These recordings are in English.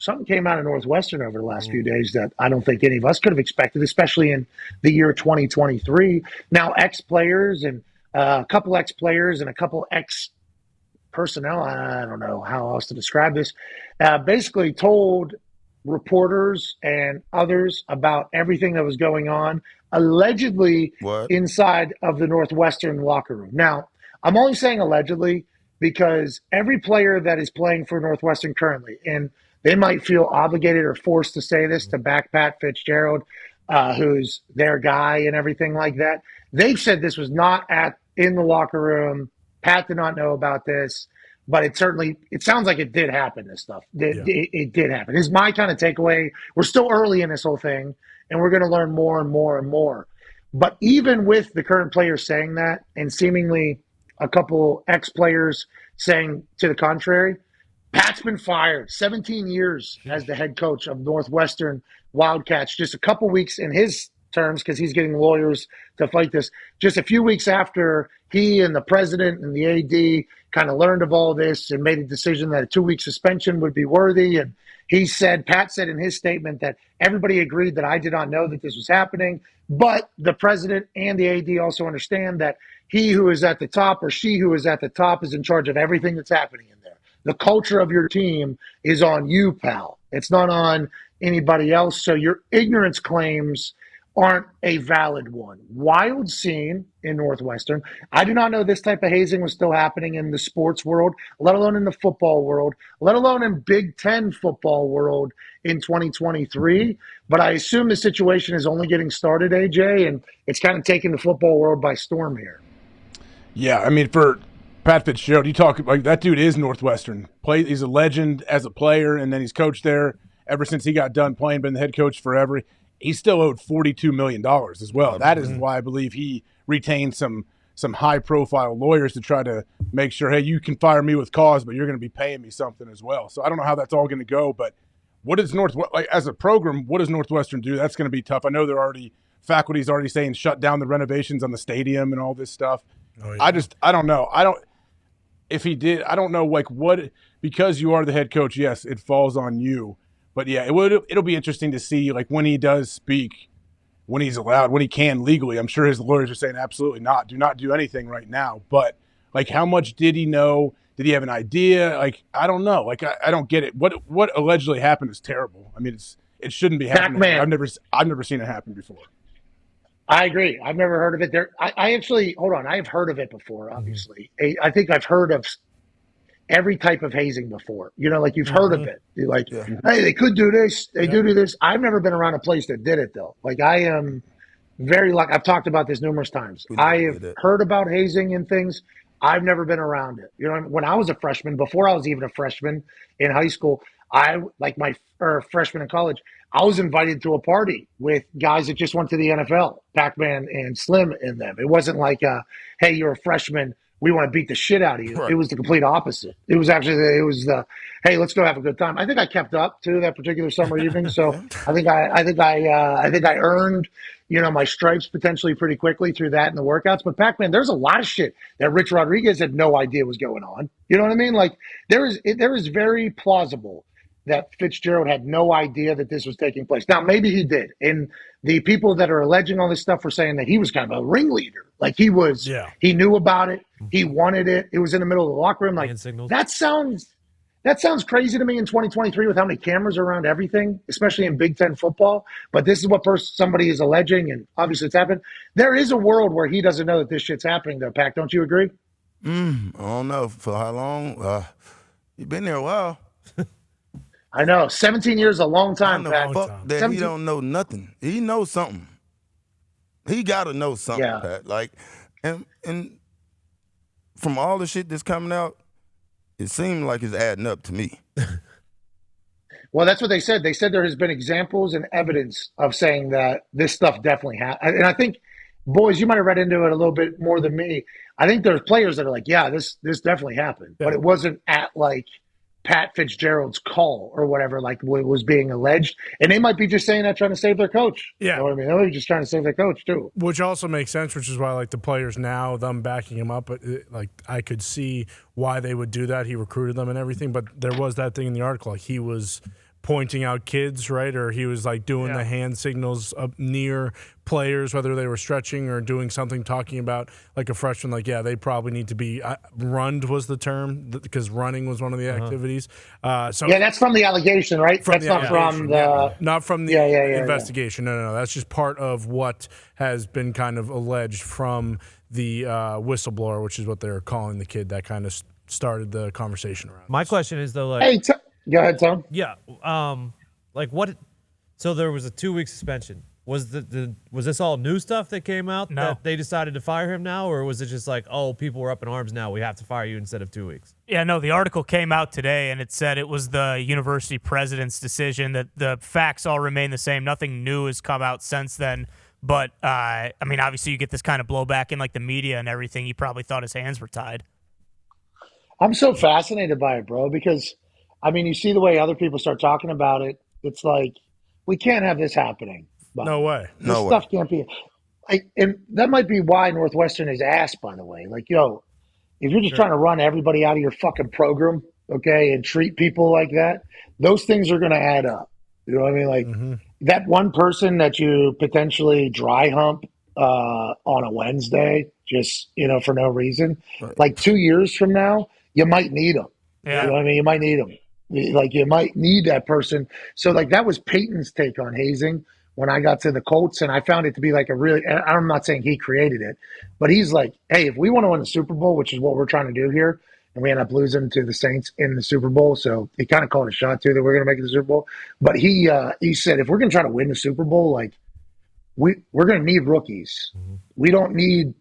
something came out of Northwestern over the last few days that I don't think any of us could have expected, especially in the year 2023. Now, ex-players and a couple ex-players and a couple ex-personnel, I don't know how else to describe this, basically told reporters and others about everything that was going on, allegedly What? inside of the Northwestern locker room. Now, I'm only saying allegedly because every player that is playing for Northwestern currently, and they might feel obligated or forced to say this to back Pat Fitzgerald, who's their guy and everything like that. They've said this was not in the locker room. Pat did not know about this, but it sounds like it did happen, this stuff. It did happen. It's my kind of takeaway. We're still early in this whole thing, and we're going to learn more and more and more. But even with the current players saying that and seemingly a couple ex-players saying to the contrary, Pat's been fired 17 years as the head coach of Northwestern Wildcats, just a couple weeks in his terms because he's getting lawyers to fight this. Just a few weeks after he and the president and the AD kind of learned of all this and made a decision that a 2-week suspension would be worthy. And Pat said in his statement that everybody agreed that I did not know that this was happening, but the president and the AD also understand that he who is at the top or she who is at the top is in charge of everything that's happening in there. The culture of your team is on you, pal. It's not on anybody else. So your ignorance claims aren't a valid one. Wild scene in Northwestern. I do not know this type of hazing was still happening in the sports world, let alone in the football world, let alone in Big Ten football world in 2023. But I assume the situation is only getting started, AJ, and it's kind of taking the football world by storm here. Yeah, I mean, for Pat Fitzgerald, you talk like that dude is Northwestern. He's a legend as a player, and then he's coached there ever since he got done playing, been the head coach forever. He's still owed $42 million as well. That is why I believe he retained some high-profile lawyers to try to make sure, hey, you can fire me with cause, but you're going to be paying me something as well. So I don't know how that's all going to go, but what is as a program, what does Northwestern do? That's going to be tough. I know faculty's already saying shut down the renovations on the stadium and all this stuff. Oh, yeah. I don't know. If he did, I don't know, because you are the head coach, yes, it falls on you. But yeah, it'll be interesting to see when he does speak, when he's allowed, when he can legally. I'm sure his lawyers are saying absolutely not. Do not do anything right now. But how much did he know? Did he have an idea? I don't know. I don't get it. What allegedly happened is terrible. I mean, it shouldn't be happening. I've never seen it happen before. I agree. I've never heard of it. I actually, hold on. I've heard of it before, obviously. I think I've heard of every type of hazing before. You've heard of it. You're hey, they could do this. They do this. I've never been around a place that did it, though. I am very lucky. I've talked about this numerous times. I have heard about hazing and things. I've never been around it. When I was a freshman, before I was even a freshman in high school, my freshman in college, I was invited to a party with guys that just went to the NFL, Pac-Man and Slim in them. It wasn't hey, you're a freshman, we want to beat the shit out of you. Right. It was the complete opposite. It was hey, let's go have a good time. I think I kept up to that particular summer evening, so I think I earned my stripes potentially pretty quickly through that and the workouts. But Pac-Man, there's a lot of shit that Rich Rodriguez had no idea was going on. You know what I mean? There is very plausible that Fitzgerald had no idea that this was taking place. Now, maybe he did. And the people that are alleging all this stuff were saying that he was kind of a ringleader. He knew about it. He wanted it. It was in the middle of the locker room. That sounds crazy to me in 2023 with how many cameras are around everything, especially in Big Ten football. But this is what somebody is alleging, and obviously it's happened. There is a world where he doesn't know that this shit's happening, though, Pac. Don't you agree? I don't know. For how long? You've been there a while. I know. 17 years is a long time, Pat. Fuck that. He don't know nothing. He knows something. He got to know something, Pat. And from all the shit that's coming out, it seems like it's adding up to me. Well, that's what they said. They said there has been examples and evidence of saying that this stuff definitely happened. And I think, boys, you might have read into it a little bit more than me. I think there's players that are this definitely happened. Yeah. But it wasn't at Pat Fitzgerald's call or whatever, was being alleged. And they might be just saying that trying to save their coach. Yeah. You know what I mean? They're just trying to save their coach, too. Which also makes sense, which is why, the players now, them backing him up, I could see why they would do that. He recruited them and everything. But there was that thing in the article. He was pointing out kids, right? Or he was like doing the hand signals up near players, whether they were stretching or doing something, talking about like a freshman, like, they probably need to be runned was the term, because running was one of the activities. That's from the allegation, right? That's not from the not from the investigation. No. That's just part of what has been kind of alleged from the whistleblower, which is what they're calling the kid that kind of started the conversation around. My question is though, like, hey, go ahead, Tom. Yeah. Like what? So there was a 2-week suspension. Was was this all new stuff that came out that they decided to fire him now, or was it just like, oh, people were up in arms now, we have to fire you instead of 2 weeks? Yeah, no, the article came out today, and it said it was the university president's decision, that the facts all remain the same. Nothing new has come out since then. But, I mean, obviously you get this kind of blowback in like the media and everything. He probably thought his hands were tied. I'm so fascinated by it, bro, because, I mean, you see the way other people start talking about it. It's like, we can't have this happening. No way. This stuff can't be. And that might be why Northwestern is asked, by the way. Like, yo, if you're just trying to run everybody out of your fucking program, okay, and treat people like that, those things are going to add up. You know what I mean? Like, that one person that you potentially dry hump on a Wednesday, just, for no reason, like 2 years from now, you might need them. Yeah. You know what I mean? You might need them. Like, you might need that person. So, like, that was Peyton's take on hazing when I got to the Colts, and I found it to be like a really, I'm not saying he created it, but he's like, hey, if we want to win the Super Bowl, which is what we're trying to do here, and we end up losing to the Saints in the Super Bowl, so he kind of called a shot too that we're going to make it the Super Bowl. But he said, if we're going to try to win the Super Bowl, like, we're going to need rookies. We don't need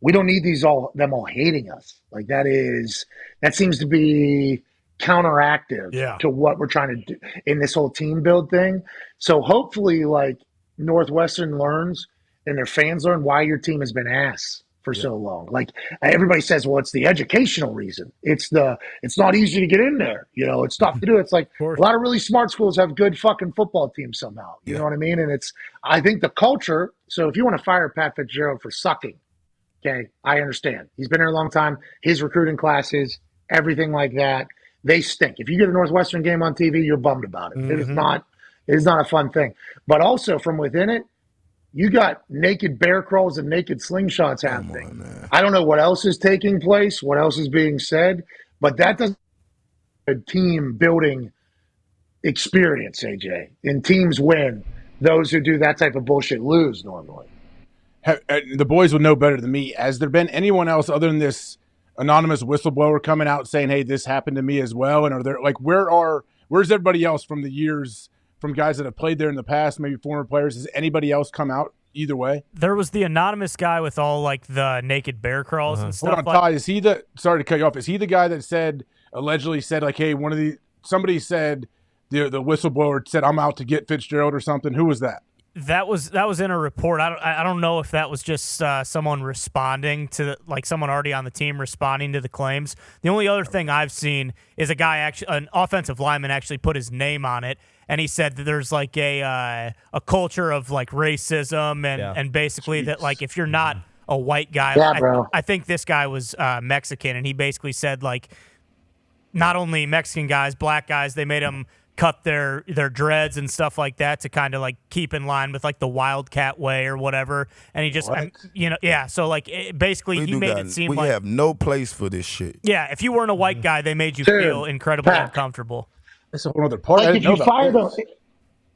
them all hating us. Like, that seems to be counteractive to what we're trying to do in this whole team build thing. So hopefully, like, Northwestern learns and their fans learn why your team has been ass for so long. Like, everybody says, well, it's the educational reason. It's not easy to get in there. It's tough to do. It's like a lot of really smart schools have good fucking football teams somehow. You know what I mean? And I think the culture. So if you want to fire Pat Fitzgerald for sucking, okay, I understand. He's been here a long time. His recruiting classes, everything like that, they stink. If you get a Northwestern game on TV, you're bummed about it. It is not a fun thing. But also from within it, you got naked bear crawls and naked slingshots happening. I don't know what else is taking place, what else is being said, but that doesn't a team building experience, AJ. And teams win. Those who do that type of bullshit lose normally. The boys would know better than me. Has there been anyone else other than this anonymous whistleblower coming out saying, hey, this happened to me as well? And are there, like, where's everybody else from the years, from guys that have played there in the past, maybe former players? Has anybody else come out either way? There was the anonymous guy with all like the naked bear crawls and stuff. Hold on, Ty, is he sorry to cut you off, is he the guy that allegedly said like, hey, somebody said the whistleblower said, I'm out to get Fitzgerald or something? Who was that? That was in a report. I don't know if that was just someone responding to someone already on the team responding to the claims. The only other thing I've seen is an offensive lineman actually put his name on it, and he said that there's like a culture of like racism and basically that like if you're not a white guy, I think this guy was Mexican, and he basically said like not only Mexican guys, black guys, they made them cut their dreads and stuff like that to kind of like keep in line with like the Wildcat way or whatever. And he just, so like basically he made it seem like we have no place for this shit. Yeah, if you weren't a white guy, they made you feel incredibly uncomfortable. That's a whole other part. Like if you fired him,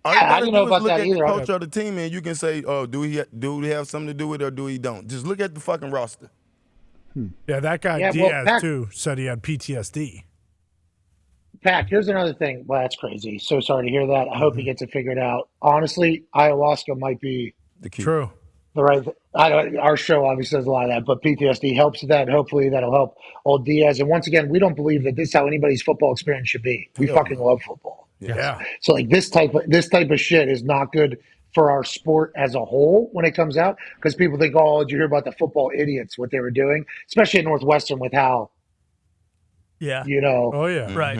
I didn't know about that either. Look at the culture of the team, and you can say, "Oh, do he have something to do with it, or do he don't?" Just look at the fucking roster. Yeah, that guy Diaz too said he had PTSD. Pat, here's another thing. Well, that's crazy. So sorry to hear that. I hope he gets it figured out. Honestly, ayahuasca might be the key. True. The right. Our show obviously does a lot of that, but PTSD helps with that. Hopefully, that'll help old Diaz. And once again, we don't believe that this is how anybody's football experience should be. We fucking love football. Yeah. So like this type of shit is not good for our sport as a whole when it comes out, because people think, oh, did you hear about the football idiots, what they were doing, especially at Northwestern with how. Yeah. Oh yeah. Right.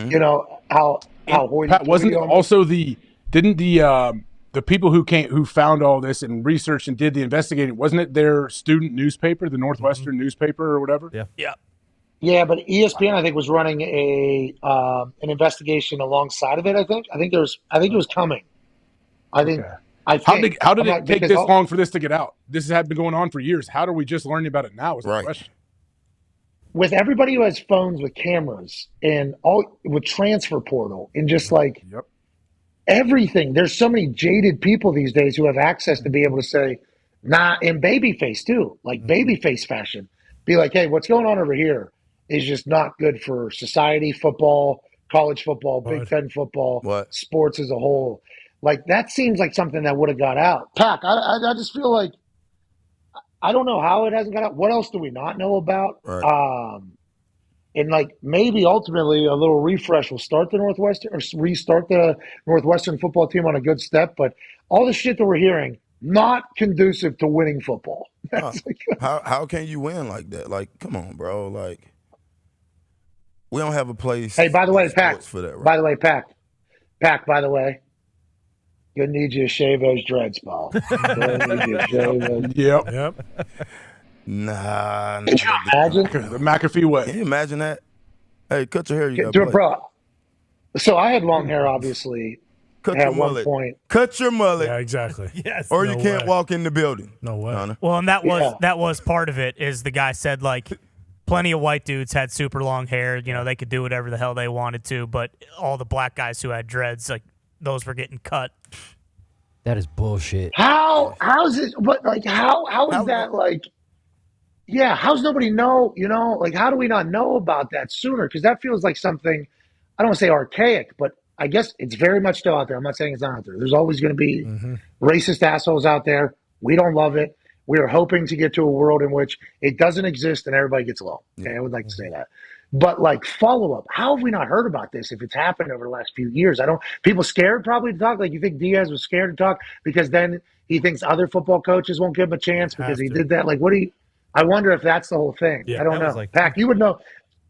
How Pat, wasn't also didn't the people who found all this and researched and did the investigating, wasn't it their student newspaper, the Northwestern newspaper or whatever? Yeah. Yeah, but ESPN I think was running an investigation alongside of it. I think it was coming. I think. Okay. I think. How did I'm it not, take because this long for this to get out? This has been going on for years. How are we just learning about it now? Is the Right. question. with everybody who has phones with cameras and all with transfer portal and just like Yep. everything, there's so many jaded people these days who have access to be able to say, nah, in babyface too, like babyface fashion, be like, hey, what's going on over here is just not good for society, football, college football, Big Ten football, What? sports as a whole. Like that seems like something that would have got out. Pac, I just feel like I don't know how it hasn't got out. What else do we not know about? Right. And like maybe ultimately a little refresh will start the Northwestern or restart the Northwestern football team on a good step. But all the shit that we're hearing, not conducive to winning football. That's like, How can you win like that? Like, come on, bro. Like, we don't have a place hey, by the in way, Pac. sports for that, right? By the way, Pac. Pac. By the way, gonna need you to shave those dreads, pal. Gonna need you to shave those. Yep. Nah. Could you imagine? The McAfee way. Can you imagine that? Hey, cut your hair. You got Do it, blood. bro. So I had long hair, obviously. Cut your at one mullet. point. Cut your mullet. Yeah, exactly. Yes. Or No you can't way. walk in the building. No way. Donna. Well, and that was Yeah. that was part of it. Is the guy said like plenty of white dudes had super long hair. You know, they could do whatever the hell they wanted to, but all the black guys who had dreads, like those were getting cut. That is bullshit. How's it? But like, how is that like? Yeah, how's nobody know? You know, like how do we not know about that sooner? Because that feels like something. I don't want to say archaic, but I guess it's very much still out there. I'm not saying it's not out there. There's always going to be racist assholes out there. We don't love it. We are hoping to get to a world in which it doesn't exist and everybody gets along. Okay, I would like to say that. But like follow up, how have we not heard about this if it's happened over the last few years? I don't. People scared probably to talk. Like you think Diaz was scared to talk because then he thinks other football coaches won't give him a chance because he did that. Like what do you? I wonder if that's the whole thing. Yeah, I don't that was know. like- Pac, you would know.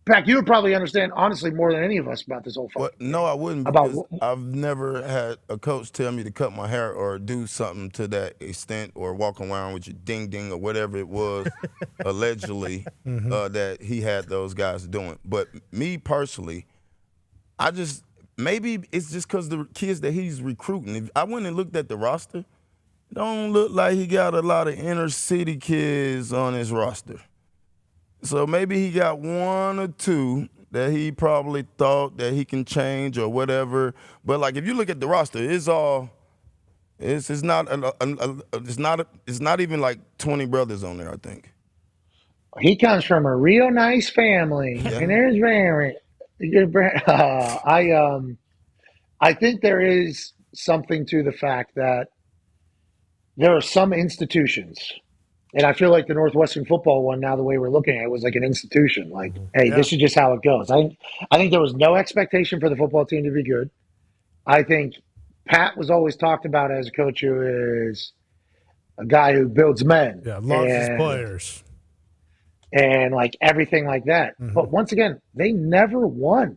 Pac, you would probably understand honestly more than any of us about this whole fucking thing. No, I wouldn't, About because I've never had a coach tell me to cut my hair or do something to that extent or walk around with your ding ding or whatever it was allegedly that he had those guys doing. But me personally, I just maybe it's just because the kids that he's recruiting. If I went and looked at the roster, it don't look like he got a lot of inner city kids on his roster. So maybe he got one or two that he probably thought that he can change or whatever. But like if you look at the roster, it's not even like 20 brothers on there, I think. he comes from a real nice family, and there's very I think there is something to the fact that there are some institutions, and I feel like the Northwestern football one, now the way we're looking at it, was like an institution. Like, hey, this is just how it goes. I think there was no expectation for the football team to be good. I think Pat was always talked about as a coach who is a guy who builds men. Yeah, loves his players. And like everything like that. But once again, they never won.